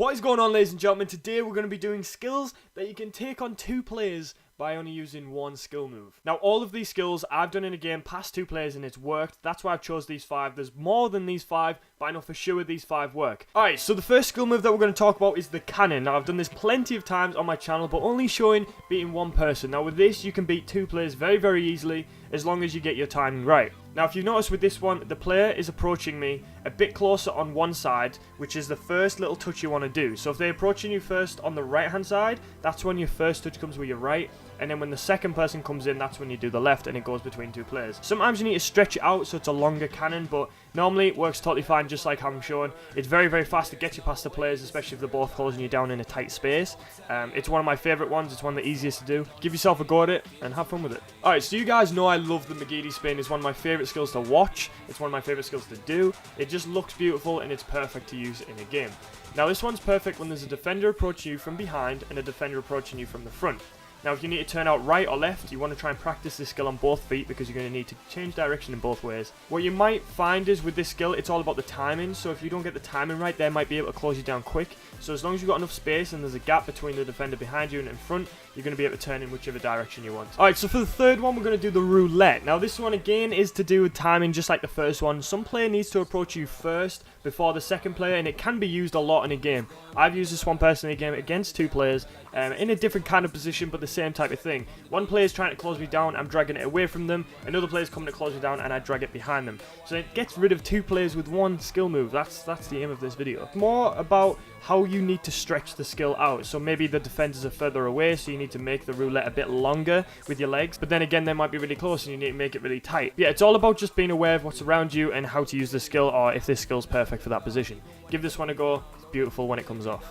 What is going on, ladies and gentlemen? Today we're going to be doing skills that you can take on 2 players by only using 1 skill move. Now, all of these skills I've done in a game past 2 players and it's worked. That's why I chose these 5. There's more than these 5, but I know for sure these 5 work. Alright, so the first skill move that we're going to talk about is the cannon. Now, I've done this plenty of times on my channel, but only showing beating 1 person. Now, with this, you can beat 2 players very, very easily, as long as you get your timing right. Now, if you notice with this one, the player is approaching me a bit closer on one side, which is the first little touch you want to do. So if they're approaching you first on the right hand side, that's when your first touch comes with your right, and then when the second person comes in, that's when you do the left, and it goes between 2 players. Sometimes you need to stretch it out so it's a longer cannon, but normally it works totally fine, just like how I'm showing. It's very, very fast to get you past the players, especially if they're both closing you down in a tight space. It's one of my favourite ones. It's one of the easiest to do. Give yourself a go at it and have fun with it. Alright, so you guys know I love the Magee Spin. It's one of my favourite skills to watch. It's one of my favourite skills to do. It just looks beautiful and it's perfect to use in a game. Now, this one's perfect when there's a defender approaching you from behind and a defender approaching you from the front. Now, if you need to turn out right or left, you want to try and practice this skill on both feet because you're going to need to change direction in both ways. What you might find is with this skill, it's all about the timing. So if you don't get the timing right, they might be able to close you down quick. So as long as you've got enough space and there's a gap between the defender behind you and in front, you're going to be able to turn in whichever direction you want. Alright, so for the third one, we're going to do the roulette. Now, this one again is to do with timing just like the first one. Some player needs to approach you first before the second player, and it can be used a lot in a game. I've used this one personally in a game against 2 players in a different kind of position, but the same type of thing. One player is trying to close me down, I'm dragging it away from them. Another player is coming to close me down, and I drag it behind them. So it gets rid of 2 players with 1 skill move. That's the aim of this video. More about how you need to stretch the skill out. So maybe the defenders are further away, so you need to make the roulette a bit longer with your legs. But then again, they might be really close, and you need to make it really tight. Yeah, it's all about just being aware of what's around you and how to use the skill, or if this skill's perfect for that position. Give this one a go. It's beautiful when it comes off.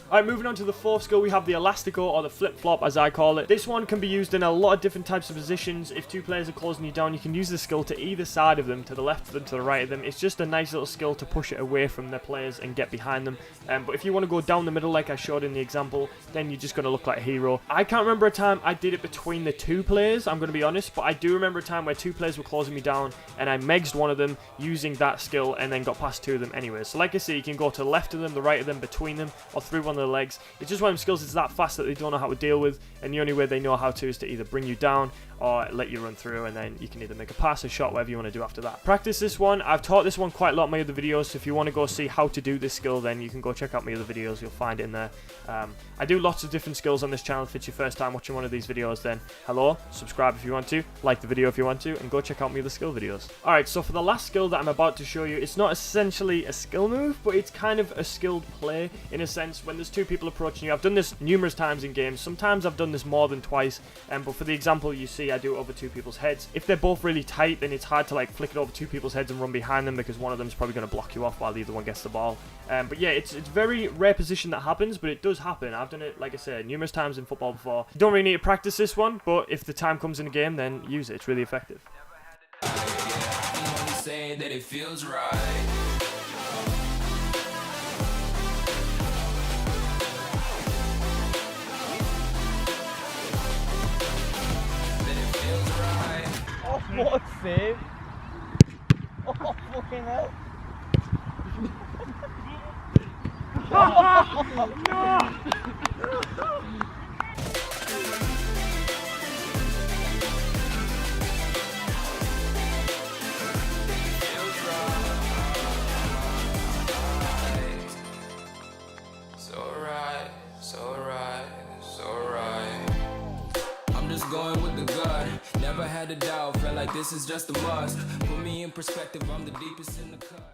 Alright, moving on to the 4th skill, we have the elastico, or the flip-flop as I call it. This one can be used in a lot of different types of positions. If 2 players are closing you down, you can use the skill to either side of them, to the left of them, to the right of them. It's just a nice little skill to push it away from the players and get behind them. But if you want to go down the middle like I showed in the example, then you're just going to look like a hero. I can't remember a time I did it between the 2 players, I'm going to be honest, but I do remember a time where 2 players were closing me down and I megged one of them using that skill and then got past 2 of them anyway. So like I say, you can go to the left of them, the right of them, between them, or through one of the legs. It's just one of them skills that's that fast that they don't know how to deal with, and the only way they know how to is to either bring you down or let you run through, and then you can either make a pass, a shot, whatever you want to do after that. Practice this one. I've taught this one quite a lot in my other videos, so if you want to go see how to do this skill, then you can go check out my other videos. You'll find it in there. I do lots of different skills on this channel. If it's your first time watching one of these videos, then hello, subscribe if you want to, like the video if you want to, and go check out my other skill videos. Alright, so for the last skill that I'm about to show you, it's not essentially a skill move, but it's kind of a skilled play in a sense. When there's 2 people approaching you, I've done this numerous times in games. Sometimes I've done this more than twice, but for the example you see, I do it over 2 people's heads. If they're both really tight, then it's hard to like flick it over 2 people's heads and run behind them, because one of them is probably going to block you off while the other one gets the ball. But yeah, it's very rare position that happens, but it does happen. I've done it, like I said, numerous times in football before. You don't really need to practice this one, but if the time comes in a game, then use it. It's really effective. Say that it feels right. Oh, what a save! Oh, fucking hell! No! Going with the gut, never had a doubt, felt like this is just a must. Put me in perspective, I'm the deepest in the cut.